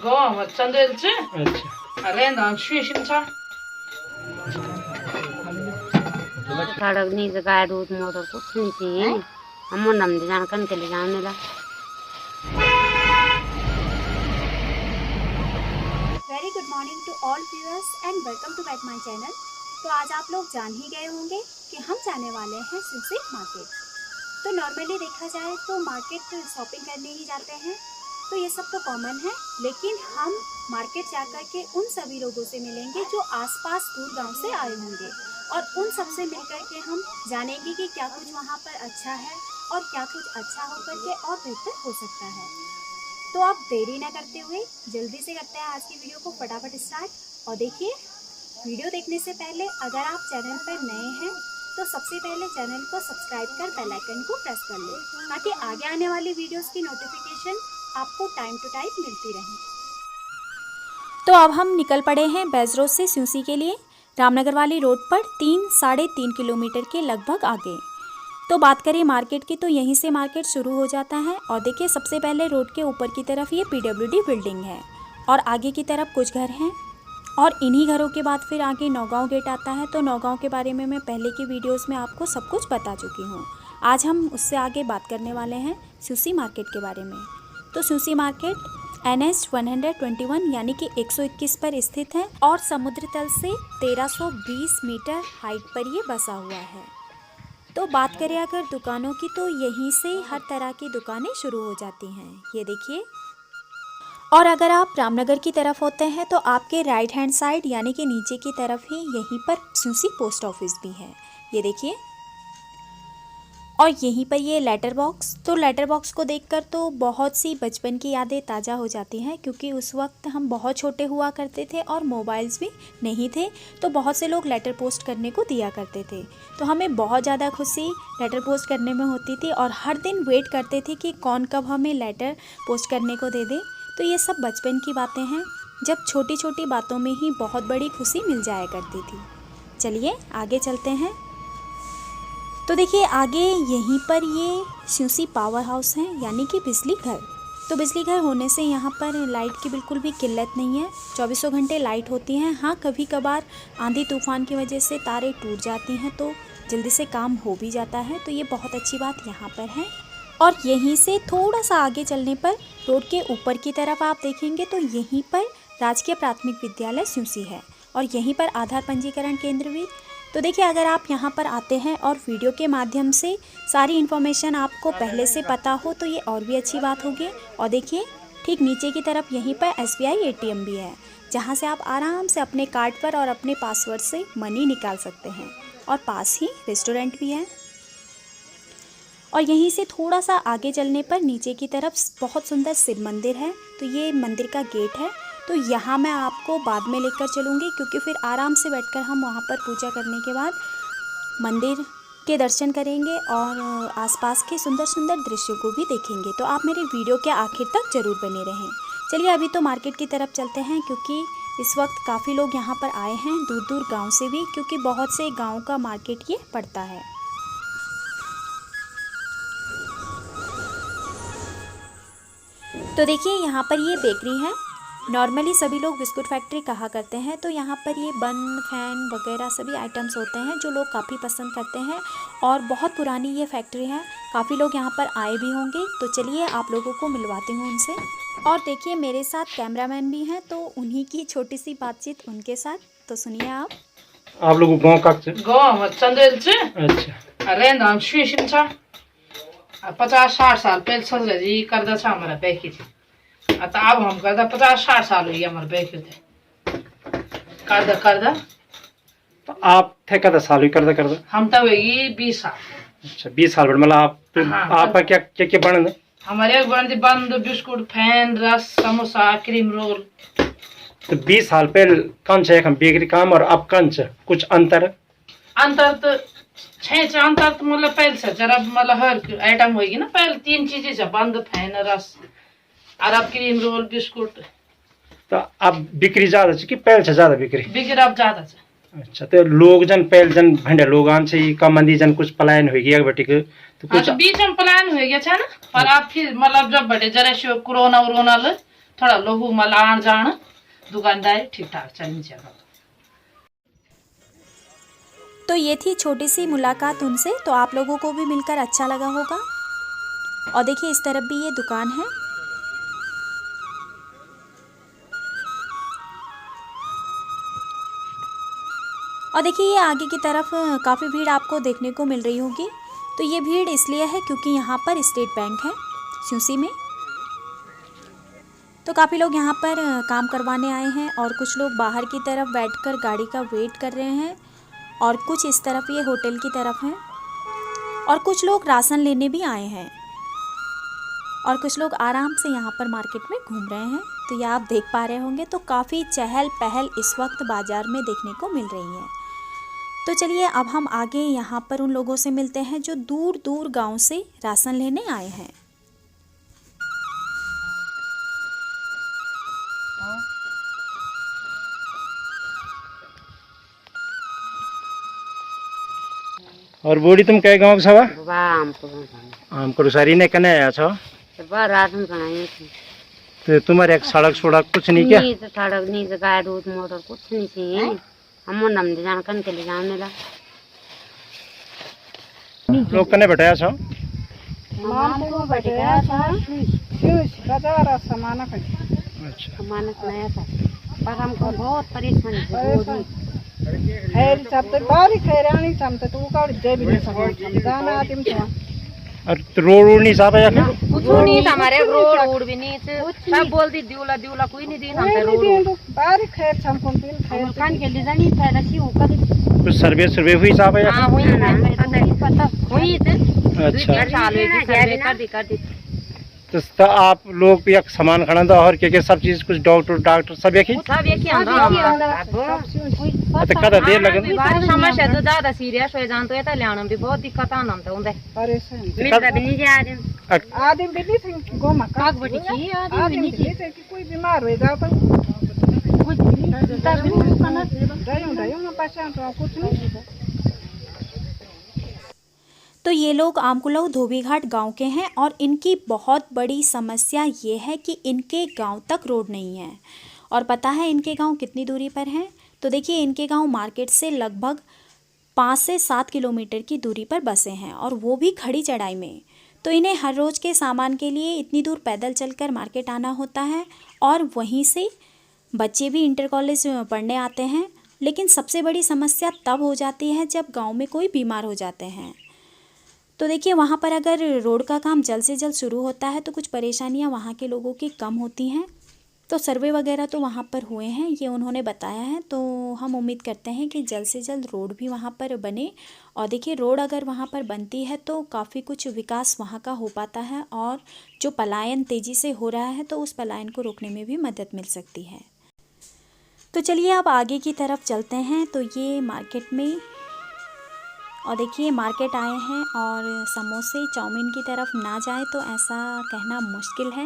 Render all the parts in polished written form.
गाँव चंदेल से अच्छा अरे नाम शुशिन था सड़क नहीं से गाय दूध मोटर कुछ नहीं थी हम नम जान कन के ले जाने ला। Very good morning to all viewers and welcome to back my channel. तो आज आप लोग जान ही गए होंगे कि हम जाने वाले हैं सुसी मार्केट। तो नॉर्मली देखा जाए तो मार्केट शॉपिंग करने ही जाते हैं, तो ये सब तो कॉमन है, लेकिन हम मार्केट जाकर के उन सभी लोगों से मिलेंगे जो आसपास दूर गांव से आए होंगे और उन सब से मिलकर के हम जानेंगे कि क्या कुछ वहाँ पर अच्छा है और क्या कुछ अच्छा होकर के और बेहतर हो सकता है। तो आप देरी ना करते हुए जल्दी से करते हैं आज की वीडियो को फटाफट स्टार्ट। और देखिए, वीडियो देखने से पहले अगर आप चैनल पर नए हैं तो सबसे पहले चैनल को सब्सक्राइब कर बेल आइकन को प्रेस कर लें ताकि आगे आने वाली वीडियोस की नोटिफिकेशन आपको टाइम टू टाइम मिलती रहे। तो अब हम निकल पड़े हैं बेज रोड से स्यूसी के लिए, रामनगर वाली रोड पर 3-3.5 किलोमीटर के लगभग आगे। तो बात करें मार्केट की तो यहीं से मार्केट शुरू हो जाता है। और देखिए, सबसे पहले रोड के ऊपर की तरफ ये पीडब्ल्यूडी बिल्डिंग है और आगे की तरफ कुछ घर हैं और इन्हीं घरों के बाद फिर आगे नौगांव गेट आता है। तो नौगांव के बारे में मैं पहले की वीडियोस में आपको सब कुछ बता चुकी हूँ। आज हम उससे आगे बात करने वाले हैं स्यूसी मार्केट के बारे में। तो स्यूसी मार्केट NH 121 यानी कि 121 पर स्थित है और समुद्र तल से 1320 मीटर हाइट पर ये बसा हुआ है। तो बात करें अगर दुकानों की तो यहीं से हर तरह की दुकानें शुरू हो जाती हैं, ये देखिए। और अगर आप रामनगर की तरफ होते हैं तो आपके राइट हैंड साइड यानी कि नीचे की तरफ ही यहीं पर स्यूसी पोस्ट ऑफिस भी है, ये देखिए। और यहीं पर ये लेटर बॉक्स, तो लेटर बॉक्स को देखकर तो बहुत सी बचपन की यादें ताज़ा हो जाती हैं, क्योंकि उस वक्त हम बहुत छोटे हुआ करते थे और मोबाइल्स भी नहीं थे, तो बहुत से लोग लेटर पोस्ट करने को दिया करते थे। तो हमें बहुत ज़्यादा खुशी लेटर पोस्ट करने में होती थी और हर दिन वेट करते थे कि कौन कब हमें लेटर पोस्ट करने को दे दे। तो ये सब बचपन की बातें हैं, जब छोटी छोटी बातों में ही बहुत बड़ी खुशी मिल जाया करती थी। चलिए आगे चलते हैं। तो देखिए, आगे यहीं पर ये स्यूसी पावर हाउस है यानी कि बिजली घर। तो बिजली घर होने से यहाँ पर लाइट की बिल्कुल भी किल्लत नहीं है, 24 घंटे लाइट होती है। हाँ, कभी कभार आंधी तूफान की वजह से तारें टूट जाती हैं तो जल्दी से काम हो भी जाता है, तो ये बहुत अच्छी बात यहाँ पर है। और यहीं से थोड़ा सा आगे चलने पर रोड के ऊपर की तरफ आप देखेंगे तो यहीं पर राजकीय प्राथमिक विद्यालय स्यूसी है और यहीं पर आधार पंजीकरण केंद्र भी। तो देखिए, अगर आप यहाँ पर आते हैं और वीडियो के माध्यम से सारी इन्फॉर्मेशन आपको पहले से पता हो तो ये और भी अच्छी बात होगी। और देखिए, ठीक नीचे की तरफ यहीं पर SBI ATM भी है, जहाँ से आप आराम से अपने कार्ड पर और अपने पासवर्ड से मनी निकाल सकते हैं। और पास ही रेस्टोरेंट भी है। और यहीं से थोड़ा सा आगे चलने पर नीचे की तरफ बहुत सुंदर शिव मंदिर है, तो ये मंदिर का गेट है। तो यहाँ मैं आपको बाद में लेकर चलूँगी, क्योंकि फिर आराम से बैठकर हम वहाँ पर पूजा करने के बाद मंदिर के दर्शन करेंगे और आसपास के सुंदर सुंदर दृश्यों को भी देखेंगे। तो आप मेरे वीडियो के आखिर तक ज़रूर बने रहें। चलिए अभी तो मार्केट की तरफ चलते हैं, क्योंकि इस वक्त काफ़ी लोग यहाँ पर आए हैं दूर दूर गाँव से भी, क्योंकि बहुत से गाँव का मार्केट ये पड़ता है। तो देखिए, यहाँ पर ये बेकरी है। नॉर्मली सभी लोग बिस्कुट फैक्ट्री कहा करते हैं, तो यहाँ पर ये बन, फैन वगैरह सभी आइटम्स होते हैं जो लोग काफ़ी पसंद करते हैं और बहुत पुरानी ये फैक्ट्री है। काफ़ी लोग यहाँ पर आए भी होंगे, तो चलिए आप लोगों को मिलवाती हूँ उनसे। और देखिए, मेरे साथ कैमरामैन भी हैं, तो उन्हीं की छोटी सी बातचीत उनके साथ, तो सुनिए आप लोग गाँव का गाँव चंदेल से अच्छा अरे नाम शुशिन था 50-60 साल पहले ससुर जी करदा था हमारा पैकी थी। अब हम करदा 50-60 साल हुई हमारे पैकी थे करदा। तो आप थे कदा साल हुई करदा हम तब हुई 20 साल। अच्छा 20 साल मतलब आपका क्या क्या क्या बन हमारे बन बंद बिस्कुट, फैन, रस, समोसा, क्रीम रोल। तो 20 साल पहले कौन सा एक बेकरी काम और अब कौन सा कुछ अंतर तो छह अंतर तो मतलब पहले से जरा मतलब हर आइटम होगी ना, पहले 3 चीजें से बंद, फैन, रस और अब क्रीम रोल, बिस्कुट। तो अब बिक्री ज्यादा कि पहले से ज्यादा बिक्री अब ज्यादा है। अच्छा, तो लोग जन पहले जन भंडे लोग आन से कम मंदी जन कुछ पलायन हो गया बेटी के तो कुछ बीच में प्लान हो गया था ना। पर आप फिर मतलब जब बड़े जरा कोरोना थोड़ा लोगों मल आण जान दुकानदारी ठीक ठाक चलनी चाहिए। तो ये थी छोटी सी मुलाकात उनसे। तो आप लोगों को भी मिलकर अच्छा लगा होगा। और देखिए इस तरफ भी ये दुकान है। और देखिए ये आगे की तरफ काफ़ी भीड़ आपको देखने को मिल रही होगी। तो ये भीड़ इसलिए है क्योंकि यहाँ पर स्टेट बैंक है स्यूसी में। तो काफ़ी लोग यहाँ पर काम करवाने आए हैं और कुछ लोग बाहर की तरफ बैठकर गाड़ी का वेट कर रहे हैं और कुछ इस तरफ ये होटल की तरफ हैं और कुछ लोग राशन लेने भी आए हैं और कुछ लोग आराम से यहाँ पर मार्केट में घूम रहे हैं। तो ये आप देख पा रहे होंगे। तो काफ़ी चहल पहल इस वक्त बाज़ार में देखने को मिल रही है। तो चलिए अब हम आगे यहाँ पर उन लोगों से मिलते हैं जो दूर दूर गांव से राशन लेने आए हैं। और बूढ़ी तुम कई गाँव छवा? आम करो सारी ने कने आया छो? राशन बनाए थे। तो तुम्हारे एक सड़क सड़क कुछ नहीं क्या? नहीं तो सड़क नहीं तो गाय दूध मोटर कुछ नहीं थी। हम नम जान कन के ले जाने ला लोग कने बैठाया छो? अच्छा सामान नया था पर हमको बहुत परेशानी और तो रोड नहीं साफ है या कुछ नहीं था हमारे रोड वोड भी नहीं सब बोल दी दिवला दिवला कोई नहीं दी हमसे रोड खान के ले जानी था रसी होकर कुछ सर्वे हुई साफ है या? हां हुई ना पता हुई थे। अच्छा साल में कर दी तो आप लोग भी एक सामान खड़ा था और क्या सब चीज कुछ डॉक्टर सब एक ही तो कदा देर लगे समस्या तो ज्यादा सीरियस हो जान तो ये लेना भी बहुत दिक्कत आना था उनसे मिलता भी नहीं जा आदमी भी नहीं थे गोमा काग बटी की आदमी भी नहीं थे कि कोई बीमार हो जाओ तो कुछ कुछ नहीं। तो ये लोग आमकुलऊ धोबीघाट गांव के हैं और इनकी बहुत बड़ी समस्या ये है कि इनके गांव तक रोड नहीं है। और पता है इनके गांव कितनी दूरी पर हैं? तो देखिए इनके गांव मार्केट से लगभग 5 से 7 किलोमीटर की दूरी पर बसे हैं और वो भी खड़ी चढ़ाई में। तो इन्हें हर रोज़ के सामान के लिए इतनी दूर पैदल चलकर मार्केट आना होता है और वहीं से बच्चे भी इंटर कॉलेज पढ़ने आते हैं। लेकिन सबसे बड़ी समस्या तब हो जाती है जब गाँव में कोई बीमार हो जाते हैं। तो देखिए वहाँ पर अगर रोड का काम जल्द से जल्द शुरू होता है तो कुछ परेशानियाँ वहाँ के लोगों की कम होती हैं। तो सर्वे वगैरह तो वहाँ पर हुए हैं, ये उन्होंने बताया है। तो हम उम्मीद करते हैं कि जल्द से जल्द रोड भी वहाँ पर बने। और देखिए रोड अगर वहाँ पर बनती है तो काफ़ी कुछ विकास वहाँ का हो पाता है और जो पलायन तेज़ी से हो रहा है तो उस पलायन को रोकने में भी मदद मिल सकती है। तो चलिए अब आगे की तरफ चलते हैं। तो ये मार्केट में और देखिए मार्केट आए हैं और समोसे चाउमीन की तरफ ना जाए तो ऐसा कहना मुश्किल है।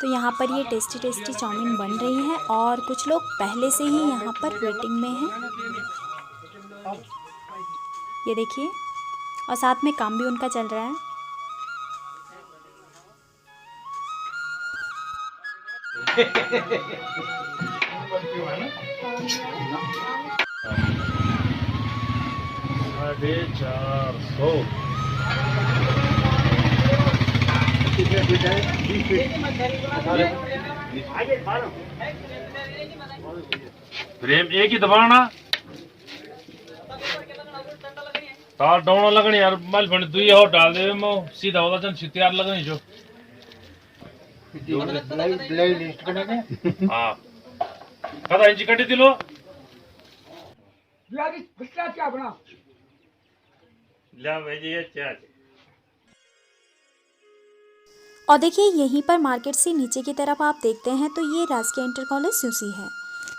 तो यहाँ पर ये टेस्टी टेस्टी चाउमीन बन रही है और कुछ लोग पहले से ही यहाँ पर वेटिंग में हैं। ये देखिए और साथ में काम भी उनका चल रहा है। फ्रेम एक ही दबाना तार डाउन लगनी यार मल बन दुई और डाल दे मो सीधा होता जन तैयार लगनी जो हां कदा इंच कटी दिलो यारी फिस्टा क्या बना ला भाई ये क्या। और देखिए यहीं पर मार्केट से नीचे की तरफ आप देखते हैं तो ये राजकीय इंटर कॉलेज स्यूसी है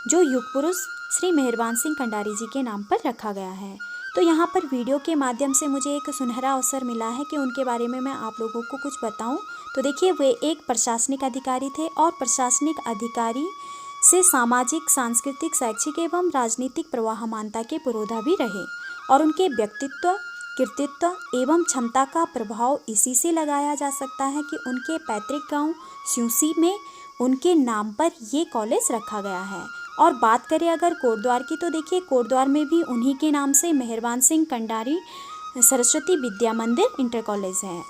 जो युग पुरुष श्री मेहरबान सिंह कंडारी जी के नाम पर रखा गया है। तो यहाँ पर वीडियो के माध्यम से मुझे एक सुनहरा अवसर मिला है कि उनके बारे में मैं आप लोगों को कुछ बताऊं। तो देखिए वे एक प्रशासनिक अधिकारी थे और प्रशासनिक अधिकारी से सामाजिक, सांस्कृतिक, शैक्षिक एवं राजनीतिक प्रवाहमानता के पुरोधा भी रहे और उनके व्यक्तित्व, कृतित्व एवं क्षमता का प्रभाव इसी से लगाया जा सकता है कि उनके पैतृक गांव स्यूसी में उनके नाम पर ये कॉलेज रखा गया है। और बात करें अगर कोटद्वार की, तो देखिए कोटद्वार में भी उन्हीं के नाम से मेहरबान सिंह कंडारी सरस्वती विद्या मंदिर इंटर कॉलेज है।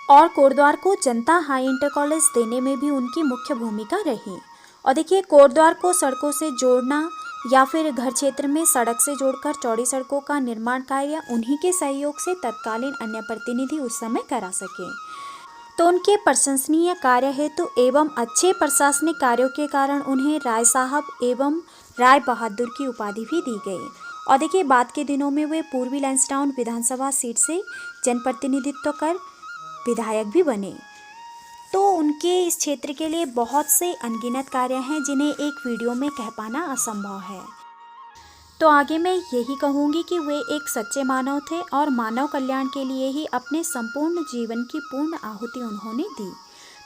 और कोटद्वार को जनता हाई इंटर कॉलेज देने में भी उनकी मुख्य भूमिका रही। और देखिए कोटद्वार को सड़कों से जोड़ना या फिर घर क्षेत्र में सड़क से जोड़कर चौड़ी सड़कों का निर्माण कार्य उन्हीं के सहयोग से तत्कालीन अन्य प्रतिनिधि उस समय करा सके। तो उनके प्रशंसनीय कार्य हेतु एवं अच्छे प्रशासनिक कार्यों के कारण उन्हें राय साहब एवं राय बहादुर की उपाधि भी दी गई। और देखिए बाद के दिनों में वे पूर्वी लैंसडाउन विधानसभा सीट से जनप्रतिनिधित्व कर विधायक भी बने। तो उनके इस क्षेत्र के लिए बहुत से अनगिनत कार्य हैं जिन्हें एक वीडियो में कह पाना असंभव है। तो आगे मैं यही कहूँगी कि वे एक सच्चे मानव थे और मानव कल्याण के लिए ही अपने संपूर्ण जीवन की पूर्ण आहुति उन्होंने दी।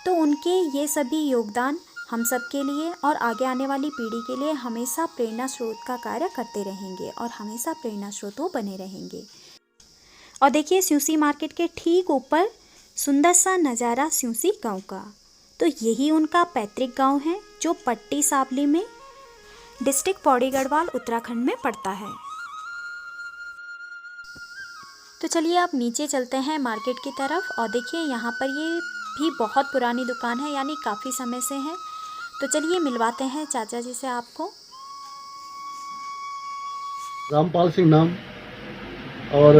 तो उनके ये सभी योगदान हम सब के लिए और आगे आने वाली पीढ़ी के लिए हमेशा प्रेरणा स्रोत का कार्य करते रहेंगे और हमेशा प्रेरणा स्रोत वो बने रहेंगे। और देखिए स्यूसी मार्केट के ठीक ऊपर सुंदर सा नज़ारा स्यूसी गांव का, तो यही उनका पैतृक गांव है जो पट्टी सावली में डिस्ट्रिक्ट पौड़ी गढ़वाल उत्तराखंड में पड़ता है। तो चलिए आप नीचे चलते हैं मार्केट की तरफ। और देखिए यहाँ पर ये भी बहुत पुरानी दुकान है, यानी काफ़ी समय से है। तो चलिए मिलवाते हैं चाचा जी से आपको। रामपाल सिंह नाम, और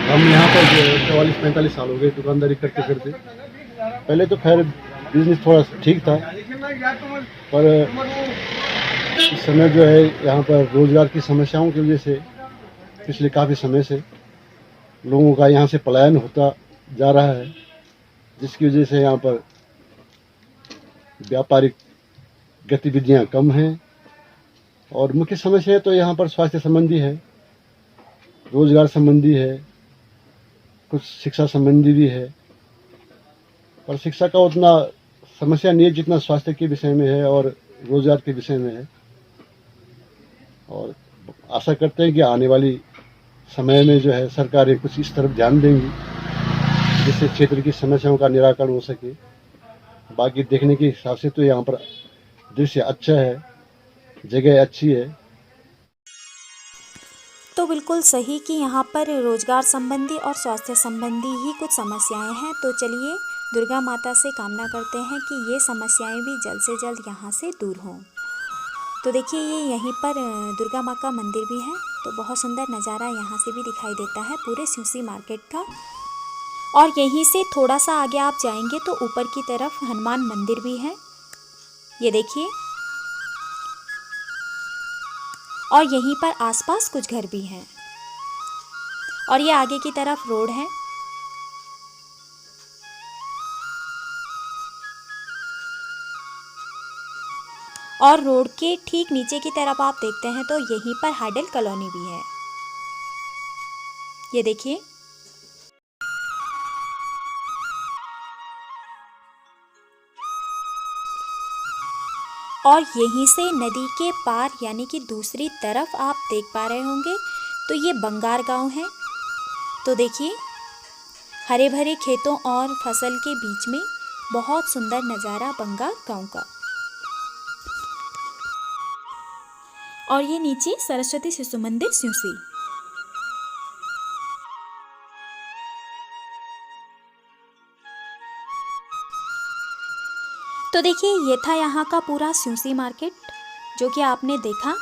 हम यहाँ पर 44-45 साल हो गए दुकानदारी करते करते। पहले तो खैर बिजनेस थोड़ा ठीक था, पर इस समय जो है यहाँ पर रोज़गार की समस्याओं की वजह से पिछले काफ़ी समय से लोगों का यहाँ से पलायन होता जा रहा है, जिसकी वजह से यहाँ पर व्यापारिक गतिविधियाँ कम हैं। और मुख्य समस्या तो यहाँ पर स्वास्थ्य संबंधी है, रोज़गार संबंधी है, कुछ शिक्षा संबंधी भी है। पर शिक्षा का उतना समस्या नहीं है जितना स्वास्थ्य के विषय में है और रोज़गार के विषय में है। और आशा करते हैं कि आने वाली समय में जो है सरकारें कुछ इस तरफ ध्यान देंगी जिससे क्षेत्र की समस्याओं का निराकरण हो सके। बाकी देखने के हिसाब से तो यहाँ पर दृश्य अच्छा है, जगह अच्छी है। तो बिल्कुल सही कि यहाँ पर रोजगार संबंधी और स्वास्थ्य संबंधी ही कुछ समस्याएं हैं। तो चलिए दुर्गा माता से कामना करते हैं कि ये समस्याएं भी जल्द से जल्द यहाँ से दूर हों। तो देखिए ये यहीं पर दुर्गा माँ का मंदिर भी है, तो बहुत सुंदर नज़ारा यहाँ से भी दिखाई देता है पूरे स्यूसी मार्केट का। और यहीं से थोड़ा सा आगे आप जाएंगे तो ऊपर की तरफ हनुमान मंदिर भी है, ये देखिए। और यहीं पर आसपास कुछ घर भी हैं और ये आगे की तरफ रोड है। और रोड के ठीक नीचे की तरफ आप देखते हैं तो यहीं पर हाइडल कॉलोनी भी है, ये देखिए। और यहीं से नदी के पार यानी कि दूसरी तरफ आप देख पा रहे होंगे तो ये बंगार गांव है। तो देखिए हरे भरे खेतों और फसल के बीच में बहुत सुंदर नज़ारा बंगार गांव का। और ये नीचे सरस्वती शिशु मंदिर स्यूसी। तो देखिए ये था यहाँ का पूरा स्यूसी मार्केट जो कि आपने देखा।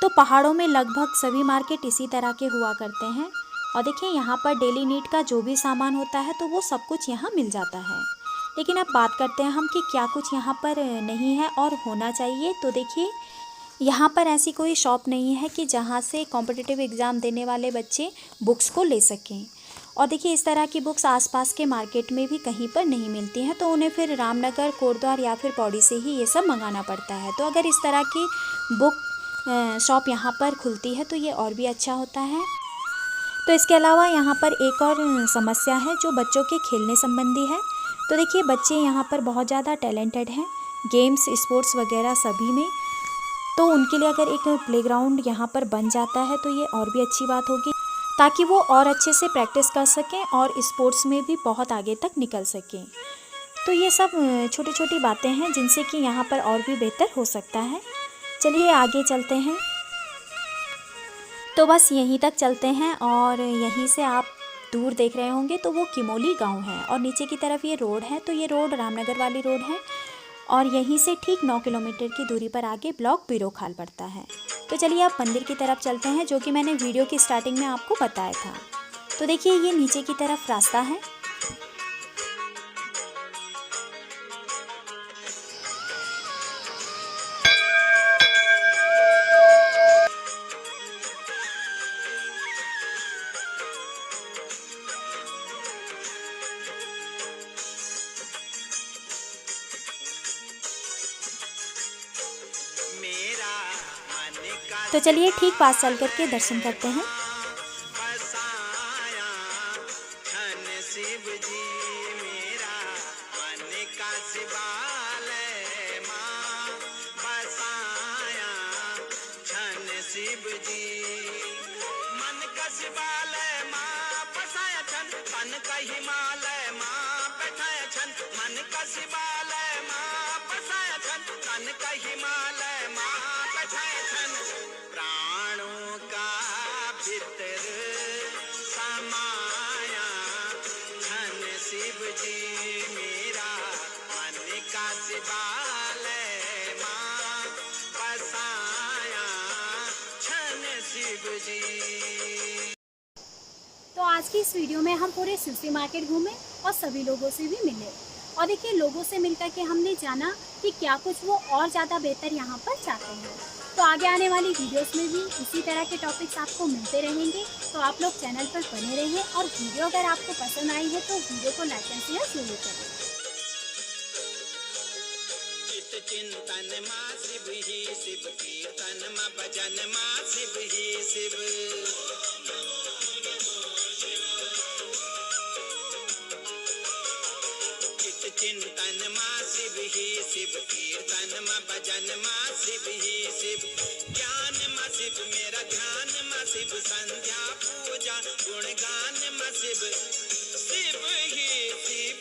तो पहाड़ों में लगभग सभी मार्केट इसी तरह के हुआ करते हैं। और देखिए यहाँ पर डेली नीड का जो भी सामान होता है तो वो सब कुछ यहाँ मिल जाता है। लेकिन अब बात करते हैं हम कि क्या कुछ यहाँ पर नहीं है और होना चाहिए। तो देखिए यहाँ पर ऐसी कोई शॉप नहीं है कि जहाँ से कॉम्पिटिटिव एग्ज़ाम देने वाले बच्चे बुक्स को ले सकें। और देखिए इस तरह की बुक्स आसपास के मार्केट में भी कहीं पर नहीं मिलती हैं, तो उन्हें फिर रामनगर, कोटद्वार या फिर पौड़ी से ही ये सब मंगाना पड़ता है। तो अगर इस तरह की बुक शॉप यहाँ पर खुलती है तो ये और भी अच्छा होता है। तो इसके अलावा यहाँ पर एक और समस्या है जो बच्चों के खेलने संबंधी है। तो देखिए बच्चे यहाँ पर बहुत ज़्यादा टैलेंटेड हैं गेम्स, स्पोर्ट्स वगैरह सभी में। तो उनके लिए अगर एक प्लेग्राउंड यहाँ पर बन जाता है तो ये और भी अच्छी बात होगी, ताकि वो और अच्छे से प्रैक्टिस कर सकें और स्पोर्ट्स में भी बहुत आगे तक निकल सकें। तो ये सब छोटी छोटी बातें हैं जिनसे कि यहाँ पर और भी बेहतर हो सकता है। चलिए आगे चलते हैं। तो बस यहीं तक चलते हैं और यहीं से आप दूर देख रहे होंगे तो वो किमोली गांव है और नीचे की तरफ ये रोड है। तो ये रोड रामनगर वाली रोड है और यहीं से ठीक 9 किलोमीटर की दूरी पर आगे ब्लॉक बिरोखाल पड़ता है। तो चलिए आप मंदिर की तरफ चलते हैं, जो कि मैंने वीडियो की स्टार्टिंग में आपको बताया था। तो देखिए ये नीचे की तरफ रास्ता है। तो चलिए ठीक पास चल करके दर्शन करते हैं। प्राणों का भीतर समाया धन शिव जी मेरा मन का शिवालय माँ बसाया धन शिव जी। तो आज की इस वीडियो में हम पूरे शिवसी मार्केट घूमे और सभी लोगों से भी मिले और देखिए लोगों से मिलकर के हमने जाना कि क्या कुछ वो और ज़्यादा बेहतर यहाँ पर चाहते हैं। तो आगे आने वाली वीडियोस में भी इसी तरह के टॉपिक्स आपको मिलते रहेंगे। तो आप लोग चैनल पर बने रहें और वीडियो अगर आपको पसंद आई है तो वीडियो को लाइक एंड शेयर जरूर करें। चित चिंतन माँ शिव ही शिव, कीर्तन माँ भजन माँ शिव ही शिव। चिंतन माँ शिव ही शिव, कीर्तन माँ भजन माँ शिव ही शिव। ज्ञान माँ शिव मेरा ध्यान माँ शिव, संध्या पूजा गुणगान माँ शिव, शिव ही शिव।